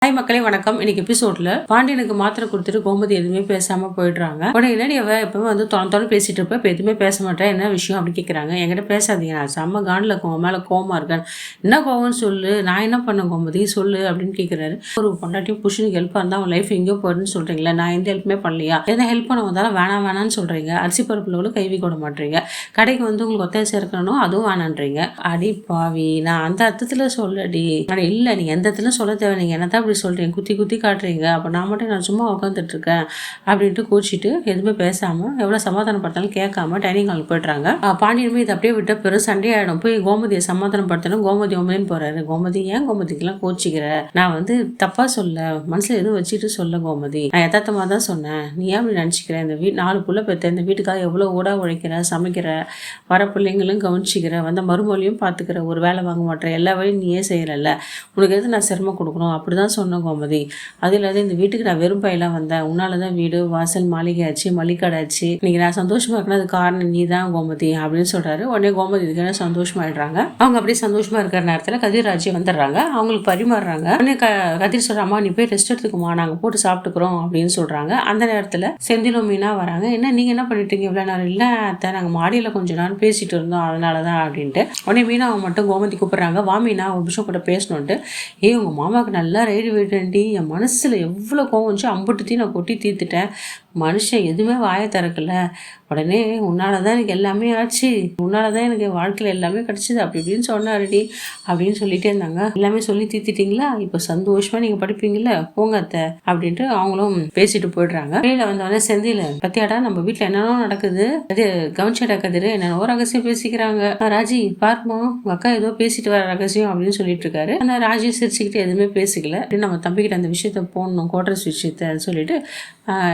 Hi மக்களே வணக்கம். இன்னைக்கு எபிசோட்ல பாண்டியனுக்கு மாத்திரை கொடுத்துட்டு கோமதி எதுவுமே பேசாம போயிடுறாங்க. உடனே என்னடி அவ எப்பவும் வந்து தொலை பேசிட்டு இருப்ப, இப்ப எதுவுமே பேச மாட்டேன், என்ன விஷயம் அப்படின்னு கேட்கறாங்க. என்கிட்ட பேசாதீங்க, நான் செம்ம காண்டில் மேல கோவமா இருக்கேன். என்ன கோவம்னு சொல்லு, நான் என்ன பண்ண கோமதி சொல்லு அப்படின்னு கேட்கிறாரு. ஒரு பொண்டாட்டியும் புருஷனுக்கு ஹெல்ப்பா இருந்தா அவன் லைஃப் எங்கேயோ போயிடுன்னு சொல்றீங்களா, நான் எந்த ஹெல்ப்புமே பண்ணலையா, எந்த ஹெல்ப் பண்ண வந்தாலும் வேணாம்னு சொல்றீங்க, அரிசி பருப்புல கைவி கூட மாட்டீங்க, கடைக்கு வந்து உங்களுக்கு ஒத்தாசை இருக்கணும் அதுவும் வேணான்றீங்க. அடி பாவி, நான் அந்த அர்த்தத்துல சொல்லடி. இல்ல நீங்க எந்த இடத்துல சொல்ல தேவை, நீங்க என்னதான் அப்படி சொல்றீங்க, குத்தி குத்தி காட்டுறீங்க, அப்போ நான் சும்மா உட்காந்துட்டு இருக்கேன் அப்படின்ட்டு கூச்சிட்டு எதுவுமே பேசாம எவ்வளவு சமாதானப்படுத்தாலும் கேட்காம டைனிங் ஹால் போயிடுறாங்க. பாண்டியனுமே இதை அப்படியே விட்ட பெரும் சண்டே ஆயிடும். போய் கோமதியை சமாதானப்படுத்தணும், கோமதி ஒம்பேன்னு போறாரு. கோமதி ஏன் கோமதிக்கெல்லாம் கோச்சிக்கிற, நான் வந்து தப்பா சொல்ல, மனசுல எதுவும் வச்சுட்டு சொல்ல கோமதி, நான் யதார்த்தமா தான் சொன்னேன், நீ ஏன் அப்படி நினைச்சுக்கிறேன், இந்த 4 புள்ள பெற்ற இந்த வீட்டுக்காக எவ்வளவு ஊடா உழைக்கிற, சமைக்கிற, வர பிள்ளைங்களும் கவனிச்சிக்கிற, வந்த மறுமொழியும் பாத்துக்கிற, ஒரு வேலை வாங்க மாட்டேற, எல்லா வேலையும் நீயே செய்யறல்ல, உனக்கு எது நான் சிரமம் கொடுக்கணும் அப்படிதான் சொன்ன கோமதி. அது இல்லாத இந்த வீட்டுக்கு நான் வெறும் பையெல்லாம் வந்தேன், உன்னாலதான் வீடு வாசல் மாளிகை ஆச்சு, மல்லிகடை ஆச்சு, இன்னைக்கு நான் சந்தோஷமா இருக்கேன், அது காரணம் நீ தான் கோமதி அப்படின்னு சொல்றாரு. உடனே கோமதி இதுக்கு சந்தோஷமாயிடுறாங்க. அவங்க அப்படியே சந்தோஷமா இருக்கிற நேரத்துல கதிர்ராஜ் வந்துடுறாங்க. அவங்களுக்கு பரிமாறுறாங்க. உடனே கதிர் சொல்றாமா, நீ போய் ரெஸ்ட் எடுத்துக்குமா, நாங்க போட்டு சாப்பிட்டுக்கிறோம் அப்படின்னு சொல்றாங்க. அந்த நேரத்துல செந்திலும் மீனா வராங்க. என்ன நீங்க என்ன பண்ணிட்டு இருக்கீங்க இவ்வளவு நேரம்? இல்ல அத்தை, நாங்க மாடியில கொஞ்ச நேரம் பேசிட்டு இருந்தோம், அதனாலதான் அப்படின்ட்டு. உடனே மீனாவை மட்டும் கோமதி கூப்பிடுறாங்க. வா மீனா, ஒரு விஷயம் கூட பேசணும்ட்டு. உங்க மாமாவுக்கு நல்லா ரைடு வேண்டி என் மனசுல எவ்வளவு கோவம் வந்துச்சு, அம்புட்டுத்தையும் நான் கொட்டி தீர்த்துட்டேன், மனுஷன் எதுவுமே வாயை திறக்கல, உடனே உன்னாலதான் எனக்கு எல்லாமே ஆச்சு, உன்னாலதான் எனக்கு வாழ்க்கையில எல்லாமே கிடைச்சது அப்படி இப்படின்னு சொன்னாருடி அப்படின்னு சொல்லிட்டே இருந்தாங்க. எல்லாமே சொல்லி தீர்த்திட்டீங்களா, இப்ப சந்தோஷமா நீங்க படிப்பீங்கல்ல, போங்க அத்தை அப்படின்ட்டு அவங்களும் பேசிட்டு போயிடுறாங்க. வெளியில வந்தவொடனே செந்தில, பத்தியாடா நம்ம வீட்டுல என்னென்னோ நடக்குது, அது கவனிச்சடா கதிரு, என்னென்னோ ரகசியம் பேசிக்கிறாங்க, ராஜி பாருமா உங்க அக்கா ஏதோ பேசிட்டு வர ரகசியம் அப்படின்னு சொல்லிட்டு இருக்காரு. ஆனா ராஜி சிரிச்சுக்கிட்டு எதுவுமே பேசிக்கல. நம்ம தம்பிக்கிட்ட அந்த விஷயத்த போடணும், கோட்ரஸ் விஷயத்த சொல்லிட்டு,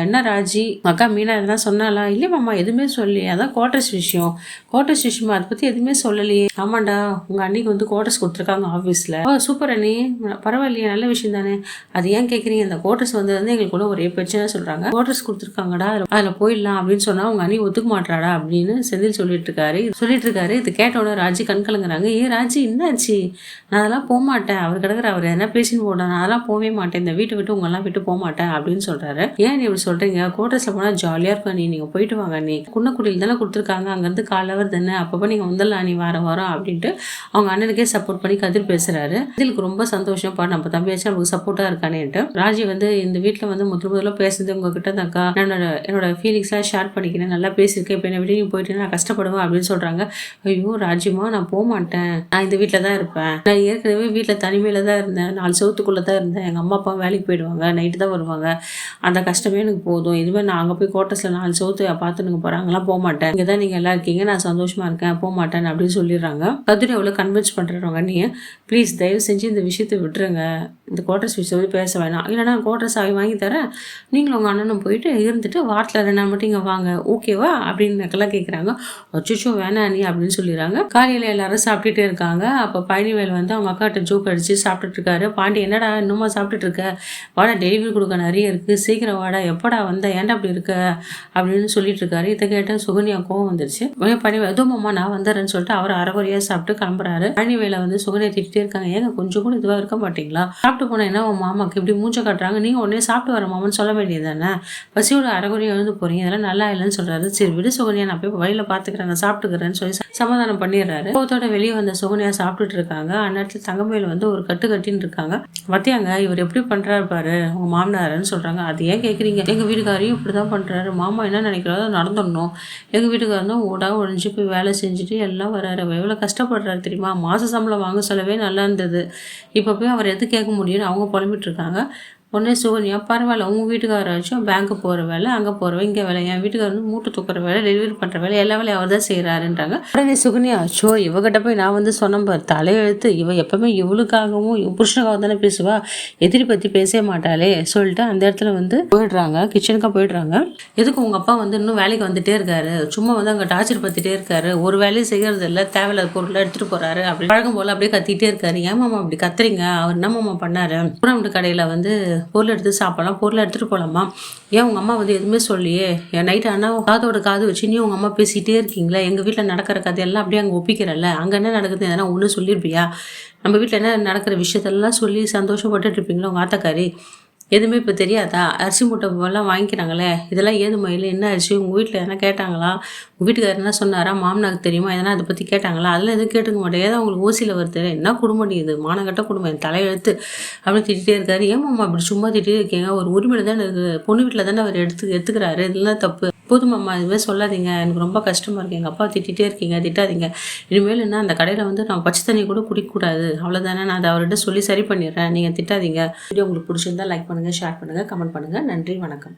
என்ன ராஜி அக்கா மீனா எதுனா சொன்னாலா? இல்லையே மாமா எதுவுமே சொல்லி, அதான் கோட்ரஸ் விஷயமா அதை பத்தி எதுவுமே சொல்லலையே. ஆமாண்டா, உங்க அன்னைக்கு வந்து கோட்ரஸ் கொடுத்துருக்காங்க ஆஃபீஸ்ல. சூப்பர் அண்ணி, பரவாயில்லையே, நல்ல விஷயம் தானே, அது ஏன் கேட்குறீங்க, இந்த கோட்ரஸ் வந்து எங்களுக்கு கூட ஒரே பிரச்சனை சொல்றாங்க, கோட்ரஸ் கொடுத்துருக்காங்கடா, அதுல போயிடலாம் அப்படின்னு சொன்னா உங்க அண்ணி ஒத்துக்க மாட்டாடா அப்படின்னு செந்தில் சொல்லிட்டு இருக்காரு. இது கேட்டோட ராஜி கண் கலங்குறாங்க. ராஜி என்னாச்சு, நான் அதெல்லாம் போக மாட்டேன், அவர் கிடக்குற, அவர் என்ன பேசின்னு போட, நான் அதெல்லாம் போகவே மாட்டேன், இந்த வீட்டை விட்டு உங்கெல்லாம் விட்டு போக மாட்டேன் அப்படின்னு சொல்றாரு. ஏன் இப்படி சொல்றீங்க, கோட்ரஸ்ல போனா ஜாலியா இருக்கும், நீங்க போயிட்டு வாங்க, நீ குன்னக்குடியில் தானே கொடுத்துருக்காங்க, அங்கிருந்து காலவர் தானே, அப்பப்போ நீங்க வந்துடலாம், நீ வாரம் அப்படின்ட்டு அவங்க அண்ணனுக்கே சப்போர்ட் பண்ணி கதிர் பேசுறாரு. கதிருக்கு ரொம்ப சந்தோஷம், பா நம்ம தம்பியாச்சும் நமக்கு சப்போர்ட்டா இருக்கானேன்ட்டு. ராஜி வந்து இந்த வீட்டுல வந்து முதல்ல பேசுறது உங்ககிட்ட தாக்கா, என்னோட ஃபீலிங்ஸ் எல்லாம் ஷேர் பண்ணிக்கிறேன், நல்லா பேசியிருக்கேன், இப்ப என்ன விட்டு நீ போயிட்டு நான் கஷ்டப்படுவேன் அப்படின்னு சொல்றாங்க. ஐயோ ராஜிமா, நான் போக மாட்டேன், நான் இந்த வீட்டுல தான் இருப்பேன், நான் ஏற்கனவே வீட்டுல தனிமையில தான் இருந்தேன், 4 செவத்துக்குள்ள தான் இருந்தேன், எங்க அம்மா அப்பா வேலைக்கு போயிடுவாங்க, நைட்டு தான் வருவாங்க, அந்த கஷ்டமே எனக்கு போதும், இதுவே நான் அங்கே போய் கோட்டஸில் 4 செவத்து பார்த்துனுங்க போகிறாங்களாம், போக மாட்டேன், இங்கே தான் நீங்கள் எல்லாம் இருக்கீங்க, நான் சந்தோஷமா இருக்கேன், போக மாட்டேன் அப்படின்னு சொல்லிடுறாங்க. கதிர் எவ்வளோ கன்வின்ஸ் பண்ணுறவங்க, நீ ப்ளீஸ் தயவு செஞ்சு இந்த விஷயத்தை விட்டுருங்க, இந்த கோட்ரஸ் விஷயம் வந்து பேச வேணாம், இல்லைனா கோட்ரஸ் வாங்கி தரேன், நீங்களும் உங்கள் அண்ணனும் போயிட்டு இருந்துட்டு வாரத்தில் 2 நாள் மட்டும் இங்கே வாங்க, ஓகேவா அப்படின்னு கேட்குறாங்க. அச்சோ வேணாம் நீ அப்படின்னு சொல்லிடுறாங்க. காலையில் எல்லாரும் சாப்பிட்டுட்டே இருக்காங்க. அப்போ பழனிவேல் வந்து அவங்க அக்காட்ட ஜோக் அடிச்சு சாப்பிட்டுட்டு இருக்காரு. பாண்டி, என்னடா இன்னுமா சாப்பிட்டுட்டு இருக்க, வாடா டெலிவரி கொடுக்க நிறைய இருக்கு, சீக்கிரம் வாடா, எப்படா வந்த, ஏன்டா அப்படி இருக்க அப்படின்னு சொல்லிட்டு இருக்காரு. இதை கேட்ட சுகன்யா கோவம் வந்துருச்சு. பழனிவேல் எதுவும் மாமா நான் வந்துடுறேன்னு சொல்லிட்டு அவர் அரைகுறையா சாப்பிட்டு கிளம்புறாரு. பழனிவேல வந்து சுகன்யா திட்டே இருக்காங்க, ஏங்க கொஞ்சம் கூட இதுவா இருக்க மாட்டீங்களா, சாப்பிட்டு போனா என்ன உன் மாமாக்கு இப்படி மூஞ்ச காட்டுறாங்க, நீங்க உடனே சாப்பிட்டு வர மாமான்னு சொல்ல வேண்டியது தானே, பசியோட அரைகுறையா எழுந்து போறீங்க, இதெல்லாம் நல்லா இல்லைன்னு சொல்றாரு. சரி விடு சுகன்யா, நான் போய் வழியில பாத்துக்கிறேன், நான் சாப்பிட்டுக்கிறேன்னு சொல்லி சமாதானம் பண்ணிடுறாரு. கோவத்தோட வெளியே வந்த சுகன்யா சாப்பிட்டுட்டு இருக்காங்க. அந்நேரத்துல தங்கமேல வந்து ஒரு கட்டின்னு இருக்காங்க. மத்தியாங்க இவர் எப்படி பண்றாரு பாரு உங்க மாமனாருன்னு சொல்றாங்க. அது ஏன் கேட்குறீங்க, எங்கள் வீட்டுக்காரையும் இப்படி தான் பண்ணுறாரு, மாமா என்ன நினைக்கிறாரோ நடந்துடணும், எங்கள் வீட்டுக்காரர் தான் ஓடா ஒழிஞ்சு போய் வேலை செஞ்சுட்டு எல்லாம் வராரு, எவ்வளோ கஷ்டப்படுறாரு தெரியுமா, மாத சம்பளம் வாங்க சொல்லவே நல்லா இருந்தது, இப்போ போய் அவர் எது கேட்க முடியும்னு அவங்க புலம்பிட்டு இருக்காங்க. உடனே சுகன்யா, பரவாயில்ல, உங்கள் வீட்டுக்காராச்சும் பேங்க்கு போகிற வேலை, அங்கே போகிற இங்கே வேலை, என் வீட்டுக்காரர் வந்து மூட்டை தூக்குற வேலை, டெலிவரி பண்ணுற வேலை, எல்லா வேலையும் அவர் தான் செய்கிறாருன்றாங்க. உடனே சுகன்யா, அச்சோ இவகிட்ட போய் நான் வந்து சொன்னேன் பாரு, தலையெழுத்து, இவ எப்பவுமே இவளுக்காகவும் புருஷனுக்காக தானே பேசுவா, எதிரி பற்றி பேசவே மாட்டாளே சொல்லிட்டு அந்த இடத்துல வந்து போயிடுறாங்க, கிச்சனுக்காக போயிடுறாங்க. எதுக்கு உங்கள் அப்பா வந்து இன்னும் வேலைக்கு வந்துட்டே இருக்காரு, சும்மா வந்து அங்கே டார்ச்சர் பற்றிட்டே இருக்காரு, ஒரு வேலையும் செய்கிறது இல்லை, தேவையில்லாத பொருளை எடுத்துகிட்டு போகிறாரு, அப்படி பழக்கம் போல் அப்படியே கத்திட்டே இருக்காரு, ஏன் மாமா அப்படி கத்துறீங்க, அவர் என்ன மாமா பண்ணாரு, பூராமட்டு கடையில் வந்து பொருள் எடுத்து சாப்பிடலாம், பொருளை எடுத்துகிட்டு போகலாமா, ஏன் உங்கள் அம்மா வந்து எதுவுமே சொல்லியே, என் நைட்டு ஆனால் காதோட காது வச்சு நீ உங்கள் அம்மா பேசிகிட்டே இருக்கீங்களா, எங்கள் வீட்டில் நடக்கிற கதையெல்லாம் அப்படியே அங்கே ஒப்பிக்கிறல்ல, அங்கே என்ன நடக்குது எதனா ஒன்று சொல்லியிருப்பியா, நம்ம வீட்டில் என்ன நடக்கிற விஷயத்தெல்லாம் சொல்லி சந்தோஷப்பட்டுட்டு இருப்பீங்களா உங்கள் ஆத்தக்காரி, எதுவுமே இப்போ தெரியாதா, அரிசி மூட்டை எல்லாம் வாங்கிக்கிறாங்களே, இதெல்லாம் ஏது மயில், என்ன அரிசி, உங்கள் வீட்டில் எதனா கேட்டாங்களா, உங்கள் வீட்டுக்காரர் என்ன சொன்னாரா, மாமனாருக்கு தெரியுமா, எதனா அதை பற்றி கேட்டாங்களா, அதெல்லாம் எதுவும் கேட்டுக்க மாட்டேன், ஏதோ உங்களுக்கு ஓசியில் வருது, என்ன குடும்பம் இது, மானகட்ட குடும்பம், என் தலையெழுத்து அப்படின்னு திட்டிகிட்டே இருக்காரு. ஏமாம்மா அப்படி சும்மா திட்டிகிட்டே இருக்கீங்க, ஒரு உரிமையில் தானே இருக்குது, பொண்ணு வீட்டில் தானே அவர் எடுத்துக்கிறாரு, இதெல்லாம் தப்பு, போதுமாம்மா இதுவே சொல்லாதீங்க, எனக்கு ரொம்ப கஷ்டமாக இருக்குது, எங்கள் அப்பா திட்டிகிட்டே இருக்கீங்க, திட்டாதீங்க, இனிமேல் என்ன அந்த கடையில் வந்து நான் பச்சை தண்ணி கூட குடிக்கக்கூடாது, அவ்வளோதானே, நான் அதை அவர்கிட்ட சொல்லி சரி பண்ணிடுறேன், நீங்கள் திட்டாதீங்க. வீடியோ உங்களுக்கு பிடிச்சிருந்தா லைக் பண்ணுங்கள், ஷேர் பண்ணுங்கள், கமெண்ட் பண்ணுங்கள். நன்றி, வணக்கம்.